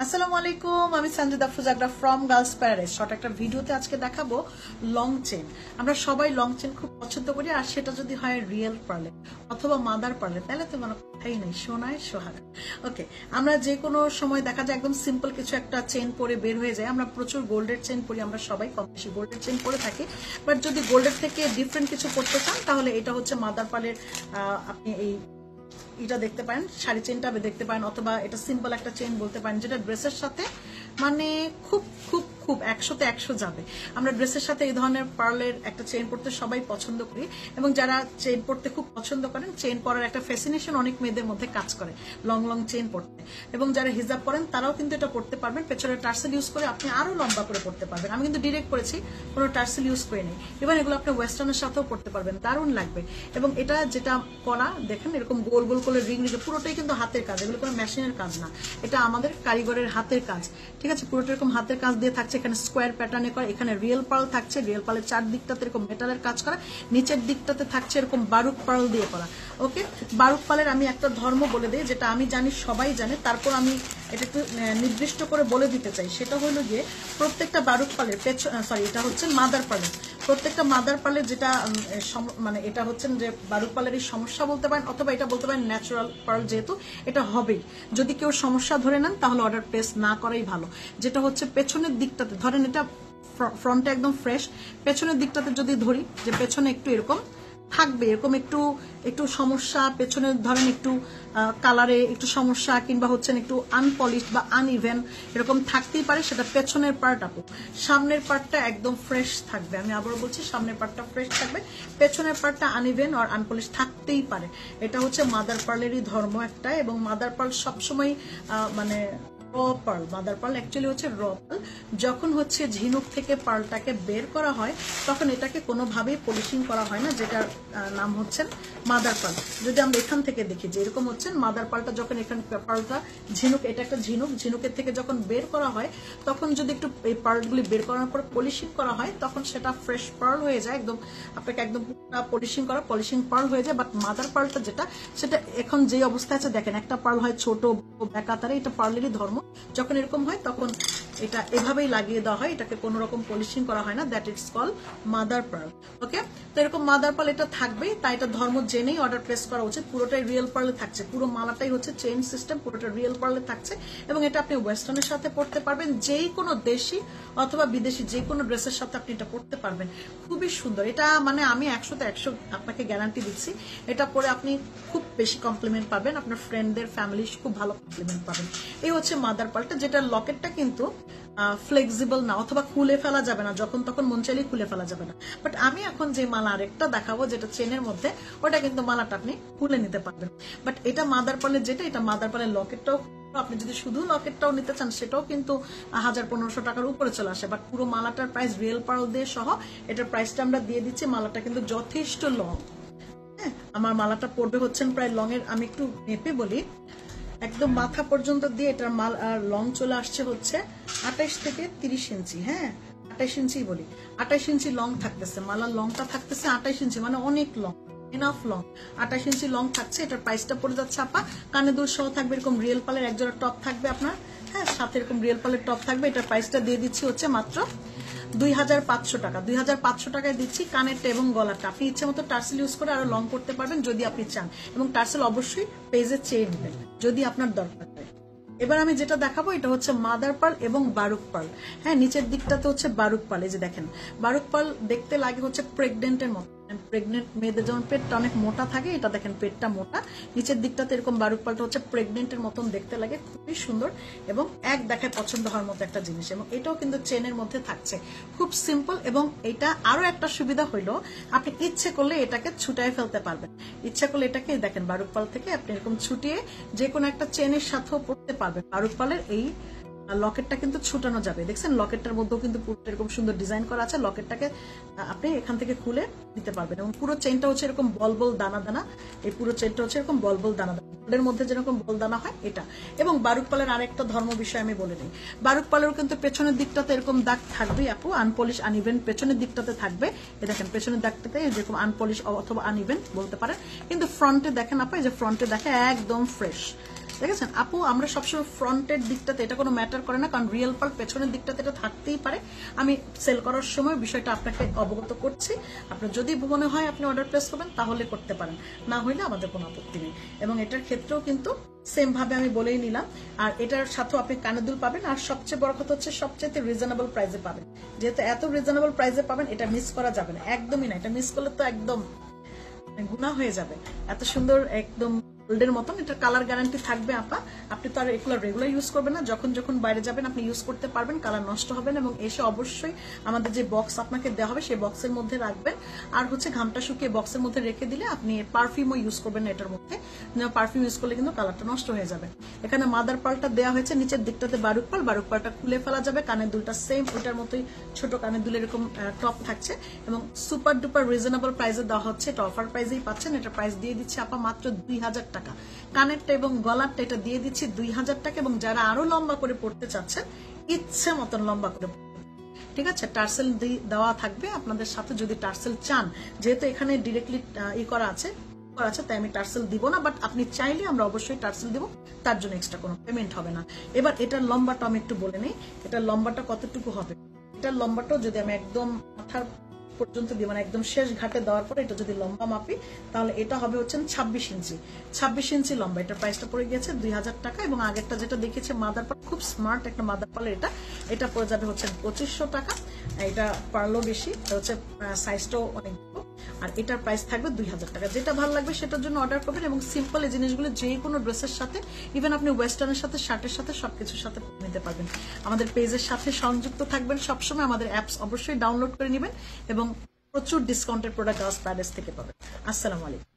আসসালামু আলাইকুম, আমি সঞ্জিদা ফুজাগরা ফ্রম গার্লস প্যারাডাইস। শর্ট একটা ভিডিওতে আজকে দেখাবো লং চেন। আমরা সবাই লং চেন খুব পছন্দ করি, আর সেটা যদি হয় রিয়েল পার্লে অথবা মাদার পার্লে, তাহলে তো কোনো কথাই নেই, সোনায় সোহাগা। ওকে, আমরা যে কোনো সময় দেখা যায় একদম সিম্পল কিছু একটা চেন পরে বের হয়ে যায়। আমরা প্রচুর গোল্ডের চেন পরি, আমরা সবাই কম বেশি গোল্ডের চেন পরে থাকি। বাট যদি গোল্ডের থেকে ডিফারেন্ট কিছু করতে চান, তাহলে এটা হচ্ছে মাদার পার্লের। আপনি এটা দেখতে পারেন, শাড়ি চেনটা দেখতে পারেন, অথবা এটা সিম্পল একটা চেন বলতে পারেন, যেটা ড্রেসের সাথে মানে খুব খুব খুব 100-তে 100 যাবে। আমরা ড্রেসের সাথে এই ধরনের পার্লের একটা চেন পরতে সবাই পছন্দ করি, এবং যারা চেন পরতে খুব পছন্দ করেন, চেন পরার একটা ফ্যাসিনেশন অনেক মেয়েদের মধ্যে কাজ করে লং লং চেন পরতে। এবং যারা হিজাব পরেন তারাও কিন্তু এটা পরতে পারবেন। পেছনে টার্সেল ইউজ করে আপনি আরো লম্বা করে পরতে পারবেন। আমি কিন্তু ডিরেক্ট করেছি, কোনো টার্সেল ইউজ করে নেই। এবার এগুলো আপনি ওয়েস্টার্নের সাথেও পরতে পারবেন, দারুণ লাগবে। এবং এটা যেটা করা দেখেন, এরকম গোল গোল করে রিং রিং, পুরোটাই কিন্তু হাতের কাজ, এগুলো কোনো মেশিনের কাজ না, এটা আমাদের কারিগরের হাতের কাজ। ঠিক আছে, পুরোটা এরকম হাতের কাজ দিয়ে থাকছে। এখানে স্কোয়ার প্যাটার্নে করা, এখানে রিয়েল পার্ল থাকছে, রিয়েল পার্লের চারদিকটাতে এরকম মেটালের কাজ করা, নিচের দিকটাতে থাকছে এরকম বারুক পার্ল দিয়ে করা। ওকে, বারুক পার্লের আমি একটা ধর্ম বলে দিই, যেটা আমি জানি সবাই জানে, তারপর আমি এটা একটু নির্দিষ্ট করে বলে দিতে চাই। সেটা হলো গিয়ে প্রত্যেকটা বারুক পার্লের এটা হচ্ছে মাদার পার্লের, প্রত্যেকটা মাদার পার্লের যেটা মানে এটা হচ্ছেন যে বারুক পার্লেরই সমস্যা বলতে পারেন, অথবা এটা বলতে পারেন ন্যাচারাল পার্ল, যেহেতু এটা হবেই। যদি কেউ সমস্যা ধরে নেন তাহলে অর্ডার প্লেস না করাই ভালো। যেটা হচ্ছে পেছনের দিকটাতে ধরেন, এটা ফ্রন্টে একদম ফ্রেশ, পেছনের দিকটাতে যদি ধরি, যে পেছনে একটু এরকম থাকবে, এরকম একটু একটু সমস্যা, পেছনে ধরেন একটু কালারে একটু সমস্যা, কিংবা হচ্ছেন একটু আনপলিশ বা আনইভেন, এরকম থাকতেই পারে। সেটা পেছনের পার্ট আপু, সামনের পার্টটা একদম ফ্রেশ থাকবে। আমি আবার বলছি, সামনের পার্টটা ফ্রেশ থাকবে, পেছনের পার্টটা আনইভেন আর আনপলিশ থাকতেই পারে। এটা হচ্ছে মাদার পার্লেরই ধর্ম একটা। এবং মাদার পার্ল সবসময় মানে র পার্ল, মাদার পার্ল অ্যাকচুয়ালি হচ্ছে র পার্ল। যখন হচ্ছে ঝিনুক থেকে পার্লটাকে বের করা হয়, তখন এটাকে কোনোভাবেই পলিশিং করা হয় না, যেটার নাম হচ্ছেন মাদার পার্ল। যদি আমরা এখান থেকে দেখি যে এরকম হচ্ছেন মাদার পার্লটা, যখন এখানে পার্লটা ঝিনুক, এটা একটা ঝিনুক, ঝিনুকের থেকে যখন বের করা হয়, তখন যদি একটু এই পার্লগুলি বের করার পর পলিশিং করা হয়, তখন সেটা ফ্রেশ পার্ল হয়ে যায়। একদম আপনাকে একদম পলিশিং করা পলিশিং পার্ল হয়ে যায়। বাট মাদার পার্লটা যেটা, সেটা এখন যে অবস্থায় আছে দেখেন, একটা পার্ল হয় ছোট ব্যাকাতারে, এটা পার্লেরই ধর্ম। যখন এরকম হয় তখন এটা এভাবেই লাগিয়ে দেওয়া হয়, এটাকে কোনো রকম পলিশিং করা হয় না, that it's call mother pearl. Okay, তো এরকম মাদার পার্ল এটা থাকবেই, তাই এটা ধর্ম জেনেই অর্ডার প্লেস করা উচিত। পুরোটাই রিয়েল পার্লে থাকছে, পুরো মালাটাই হচ্ছে চেইন সিস্টেম, পুরোটা রিয়েল পার্লে থাকছে। এবং এটা আপনি ওয়েস্টার্নের সাথে পড়তে পারবেন, যেই কোনো দেশি অথবা বিদেশি যে কোনো ড্রেসের সাথে আপনি এটা পড়তে পারবেন। খুবই সুন্দর এটা, মানে আমি 100-তে 100 আপনাকে গ্যারান্টি দিচ্ছি। এটা পরে আপনি খুব বেশি কমপ্লিমেন্ট পাবেন, আপনার ফ্রেন্ডদের ফ্যামিলি খুব ভালো কমপ্লিমেন্ট পাবেন। এই হচ্ছে মাদার পার্লটা, যেটা লকেটটা কিন্তু ফ্লেক্সিবল না, অথবা খুলে ফেলা যাবে না, যখন তখন মন চাইলেই খুলে ফেলা যাবে না। বাট আমি এখন যে মালা আরেকটা দেখাবো, যেটা চেনের মধ্যে, ওটা কিন্তু মালাটা আপনি খুলে নিতে পারবেন। বাট এটা মাদার পার্লের, যেটা এটা মাদার পার্লের লকেটটাও, আপনি যদি শুধু লকেটটাও নিতে চান, সেটাও কিন্তু 1000-1500 টাকার উপরে চলে আসে। বাট পুরো মালাটার প্রাইস রিয়েল পার্ল দিয়ে সহ, এটার প্রাইসটা আমরা দিয়ে দিচ্ছি। মালাটা কিন্তু যথেষ্ট লং। হ্যাঁ, আমার মালাটা পড়বে হচ্ছেন প্রায় লং এর, আমি একটু মেপে বলি, একদম মাথা পর্যন্ত দিয়ে এটার মাল আর লং চলে আসছে হচ্ছে 28 থেকে 30 ইঞ্চি। হ্যাঁ, 28 ইঞ্চি বলি, 28 ইঞ্চি লং থাকতেছে, মালার লংটা থাকতেছে 28 ইঞ্চি, মানে অনেক লং, এনাফ লং। 28 ইঞ্চি লং থাকছে। এটার প্রাইসটা পড়ে যাচ্ছে আপা, কানে দুল সহ থাকবে, এরকম রিয়েল পালের একজোড়া টপ থাকবে আপনার। হ্যাঁ, সাথে এরকম রিয়েল পালের টপ থাকবে। এটার প্রাইসটা দিয়ে দিচ্ছি হচ্ছে মাত্র 2500 টাকা। 2500 টাকায় দিচ্ছি কানেরটা এবং গলাটা। আপনি ইচ্ছে মতো টার্সেল ইউজ করে আরো লং করতে পারবেন যদি আপনি চান, এবং টার্সেল অবশ্যই পেজে চেয়ে নেবেন যদি আপনার দরকার হয়। এবার আমি যেটা দেখাবো, এটা হচ্ছে মাদার পার্ল এবং বারুক পার্ল। হ্যাঁ, নিচের দিকটাতে হচ্ছে বারুক পার্ল। এই যে দেখেন, বারুক পার্ল দেখতে লাগে হচ্ছে প্রেগনেন্টের মতো। প্রেগনেন্ট মেয়েদের যেমন পেটটা অনেক মোটা থাকে, এটা দেখেন পেটটা মোটা, নিচের দিকটাতে এরকম বারুক পার্লটা হচ্ছে প্রেগনেন্টের মতন দেখতে লাগে, খুবই সুন্দর এবং এক দেখায় পছন্দ হওয়ার মতো একটা জিনিস। এবং এটাও কিন্তু চেনের মধ্যে থাকছে, খুব সিম্পল। এবং এটা আরো একটা সুবিধা হইলো, আপনি ইচ্ছে করলে এটাকে ছুটায় ফেলতে পারবেন। ইচ্ছা করলে এটাকে দেখেন বারুক পার্ল থেকে আপনি এরকম ছুটিয়ে যে কোনো একটা চেনের সাথেও পড়তে পারবেন। বারুক পার্লের এই লকেটটা কিন্তু ছুটানো যাবে, দেখছেন লকেটটার মধ্যেও কিন্তু পুরোটা এরকম সুন্দর ডিজাইন করা আছে। লকেটটাকে আপনি এখান থেকে খুলে দিতে পারবেন। এবং পুরো চেনটা হচ্ছে এরকম বল বল দানা দানা, এই পুরো চেনটা হচ্ছে এরকম বল বল দানা দানা, এর মধ্যে যেরকম বল দানা হয় এটা। এবং বারুক পালের আরেকটা ধর্ম বিষয় আমি বলে নিই, বারুক পালেরও কিন্তু পেছনের দিকটাতে এরকম দাগ থাকবেই আপু, আনপলিশ আনইভেন পেছনের দিকটাতে থাকবে। এই দেখেন পেছনের দাগটাতে যেরকম আনপলিশ অথবা আনইভেন বলতে পারেন, কিন্তু ফ্রন্টে দেখেন আপু, এই যে ফ্রন্টে দেখে একদম ফ্রেশ। দেখেছেন আপু, আমরা সবসময় ফ্রন্টের দিকটাতে, এটা কোনো ম্যাটার করে না, কারণ রিয়েল পার্ল পেছনের দিকটাতে এটা থাকতেই পারে। আমি সেল করার সময় বিষয়টা আপনাকে অবগত করছি। আপনার যদি মনে হয় আপনি অর্ডার প্লেস করবেন তাহলে করতে পারেন, না হইলে আমাদের কোনো আপত্তি নেই। এবং এটার ক্ষেত্রেও কিন্তু সেম ভাবে আমি বলেই নিলাম। আর এটার সাথেও আপনি কানের দুল পাবেন, আর সবচেয়ে বড় কথা হচ্ছে সবচেয়ে রিজনেবল প্রাইসে পাবেন। যেহেতু এত রিজনেবল প্রাইসে পাবেন, এটা মিস করা যাবে না, একদমই না। এটা মিস করলে তো একদম গুনাহ হয়ে যাবে। এত সুন্দর একদম গোল্ডের মতন, এটার কালার গ্যারান্টি থাকবে আপা। আপনি তো আর এগুলো রেগুলার ইউজ করবেন না, যখন যখন বাইরে যাবেন আপনি ইউজ করতে পারবেন, কালার নষ্ট হবে না। এবং এসে অবশ্যই আমাদের যে বক্স আপনাকে দেওয়া হবে সেই বক্সের মধ্যে রাখবেন। আর হচ্ছে ঘামটা শুকিয়ে বক্সের মধ্যে রেখে দিলে আপনি পারফিউমও ইউজ করবেন না এটার মধ্যে। পারফিউম ইউজ করলে কিন্তু কালারটা নষ্ট হয়ে যাবে। এখানে মাদার পার্লটা দেওয়া হয়েছে, নিচের দিকটাতে বারুক পার্ল, বারুক পার্লটা খুলে ফেলা যাবে। কানের দুলটা সেম ওটার মতোই ছোট কানের দুল এরকম টপ থাকছে এবং সুপার ডুপার রিজনেবল প্রাইসে দেওয়া হচ্ছে। এটা অফার প্রাইসেই পাচ্ছেন। এটা প্রাইস দিয়ে দিচ্ছে আপা মাত্র 2000 টাকা। কানেরটা এবং গলারটা এটা দিয়ে দিচ্ছি 2000 টাকা। এবং যারা আরো লম্বা করে পড়তে চাচ্ছেন, ইচ্ছে মতন লম্বা করে, ঠিক আছে, টার্সেল দেওয়া থাকবে আপনাদের সাথে যদি টার্সেল চান। যেহেতু এখানে ডিরেক্টলি করা আছে, তাই আমি টার্সেল দিব না, বাট আপনি চাইলে আমরা অবশ্যই টার্সেল দিব, তার জন্য এক্সট্রা কোনো পেমেন্ট হবে না। এবার এটার লম্বাটা আমি একটু বলে নেই, এটার লম্বাটা কতটুকু হবে। এটার লম্বাটাও যদি আমি একদম মাথার পর্যন্ত দিই, মানে একদম শেষ ঘাটে দেওয়ার পরে এটা যদি লম্বা মাপি, তাহলে এটা হবে হচ্ছে 26 ইঞ্চি। 26 ইঞ্চি লম্বা। এটার প্রাইসটা পড়ে গিয়েছে 2000 টাকা। এবং আগেরটা যেটা দেখেছে মাদার পার্ল, খুব স্মার্ট একটা মাদার পার্ল, এটা পড়ে যাবে হচ্ছে 2500 টাকা। এটা পার্লও বেশি, হচ্ছে সাইজটাও অনেক বড়। আর এটার প্রাইস থাকবে 2000 টাকা। যেটা ভালো লাগবে সেটার জন্য অর্ডার করবেন। এবং সিম্পল এই জিনিসগুলো যে কোনো ড্রেসের সাথে, ইভেন আপনি ওয়েস্টার্নের সাথে, শার্টের সাথে, সবকিছুর সাথে নিতে পারবেন। আমাদের পেজের সাথে সংযুক্ত থাকবেন সবসময়। আমাদের অ্যাপস অবশ্যই ডাউনলোড করে নেবেন এবং প্রচুর ডিসকাউন্টের প্রোডাক্ট গার্লস প্যারাডাইস থেকে পাবেন। আসসালামু আলাইকুম।